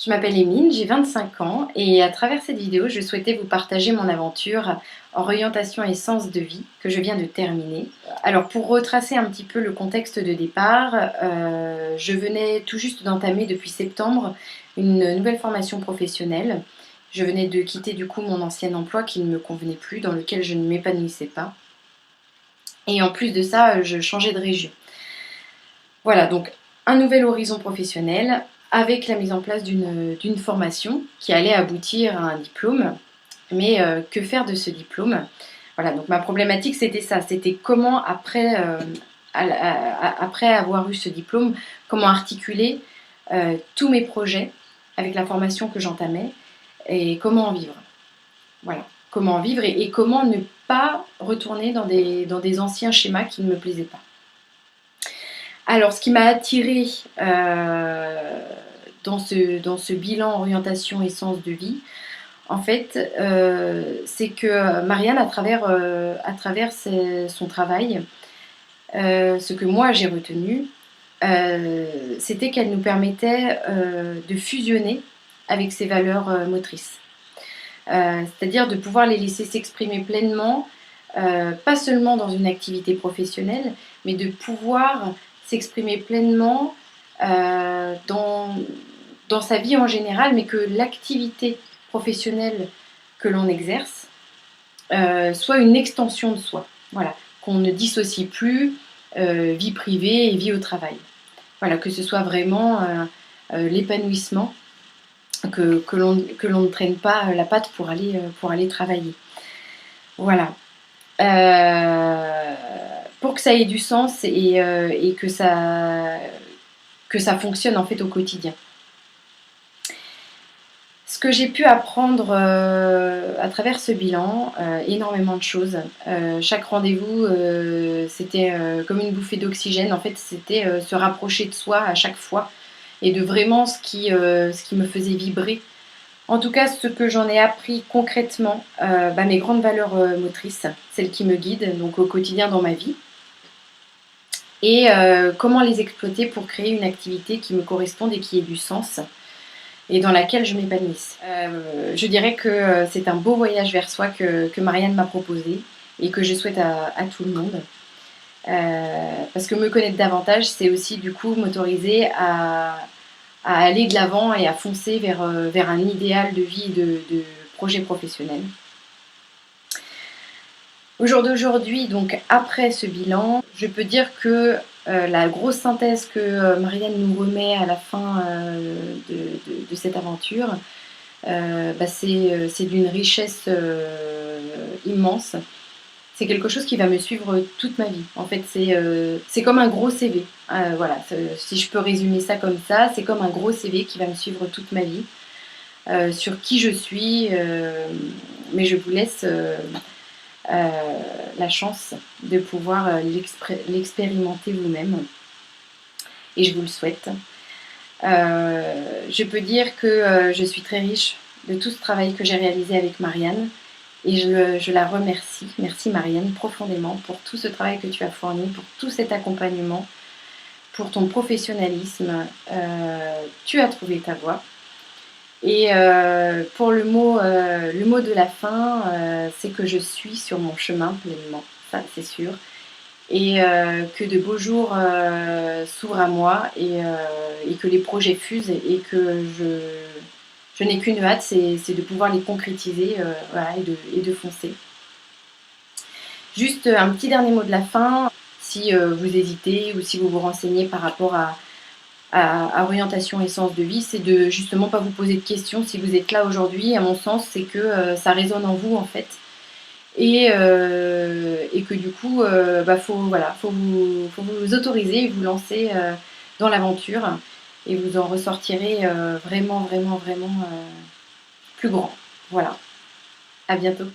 Je m'appelle Émine, j'ai 25 ans et à travers cette vidéo, je souhaitais vous partager mon aventure en orientation et sens de vie que je viens de terminer. Alors pour retracer un petit peu le contexte de départ, je venais tout juste d'entamer depuis septembre une nouvelle formation professionnelle. Je venais de quitter du coup mon ancien emploi qui ne me convenait plus, dans lequel je ne m'épanouissais pas. Et en plus de ça, je changeais de région. Voilà, donc un nouvel horizon professionnel avec la mise en place d'une formation qui allait aboutir à un diplôme. Mais que faire de ce diplôme? Voilà, donc ma problématique c'était ça, c'était comment après avoir eu ce diplôme, comment articuler tous mes projets avec la formation que j'entamais et comment en vivre. Voilà, comment en vivre et comment ne pas retourner dans des anciens schémas qui ne me plaisaient pas. Alors, ce qui m'a attirée dans ce bilan orientation et sens de vie, en fait, c'est que Marianne, à travers son travail, ce que moi j'ai retenu, c'était qu'elle nous permettait de fusionner avec ses valeurs motrices. C'est-à-dire de pouvoir les laisser s'exprimer pleinement, pas seulement dans une activité professionnelle, mais de pouvoir s'exprimer pleinement dans sa vie en général, mais que l'activité professionnelle que l'on exerce soit une extension de soi. Voilà, qu'on ne dissocie plus vie privée et vie au travail. Voilà, que ce soit vraiment l'épanouissement, que l'on ne traîne pas la patte pour aller travailler. Voilà. Pour que ça ait du sens et que ça fonctionne en fait au quotidien. Ce que j'ai pu apprendre à travers ce bilan, énormément de choses. Chaque rendez-vous, c'était comme une bouffée d'oxygène. En fait, c'était se rapprocher de soi à chaque fois et de vraiment ce qui me faisait vibrer. En tout cas, ce que j'en ai appris concrètement, mes grandes valeurs motrices, celles qui me guident donc au quotidien dans ma vie, et comment les exploiter pour créer une activité qui me corresponde et qui ait du sens et dans laquelle je m'épanouisse. Je dirais que c'est un beau voyage vers soi que Marianne m'a proposé et que je souhaite à tout le monde. Parce que me connaître davantage, c'est aussi du coup m'autoriser à aller de l'avant et à foncer vers un idéal de vie et de projet professionnel. Au jour d'aujourd'hui, donc après ce bilan, je peux dire que la grosse synthèse que Marianne nous remet à la fin de cette aventure, c'est d'une richesse immense. C'est quelque chose qui va me suivre toute ma vie. En fait, c'est comme un gros CV. Voilà, si je peux résumer ça comme ça, c'est comme un gros CV qui va me suivre toute ma vie, sur qui je suis, mais je vous laisse la chance de pouvoir l'expérimenter vous-même. Et je vous le souhaite. Je peux dire que je suis très riche de tout ce travail que j'ai réalisé avec Marianne. Et je la remercie. Merci Marianne profondément pour tout ce travail que tu as fourni, pour tout cet accompagnement, pour ton professionnalisme. Tu as trouvé ta voie. Et pour le mot de la fin, c'est que je suis sur mon chemin pleinement, ça c'est sûr. Et que de beaux jours s'ouvrent à moi et que les projets fusent et que je n'ai qu'une hâte, c'est de pouvoir les concrétiser voilà, et de foncer. Juste un petit dernier mot de la fin. Si vous hésitez ou si vous vous renseignez par rapport à orientation et sens de vie, c'est de justement pas vous poser de questions. Si vous êtes là aujourd'hui, à mon sens, c'est que ça résonne en vous en fait. Et que du coup, faut vous autoriser et vous lancer dans l'aventure. Et vous en ressortirez vraiment plus grand. Voilà. À bientôt.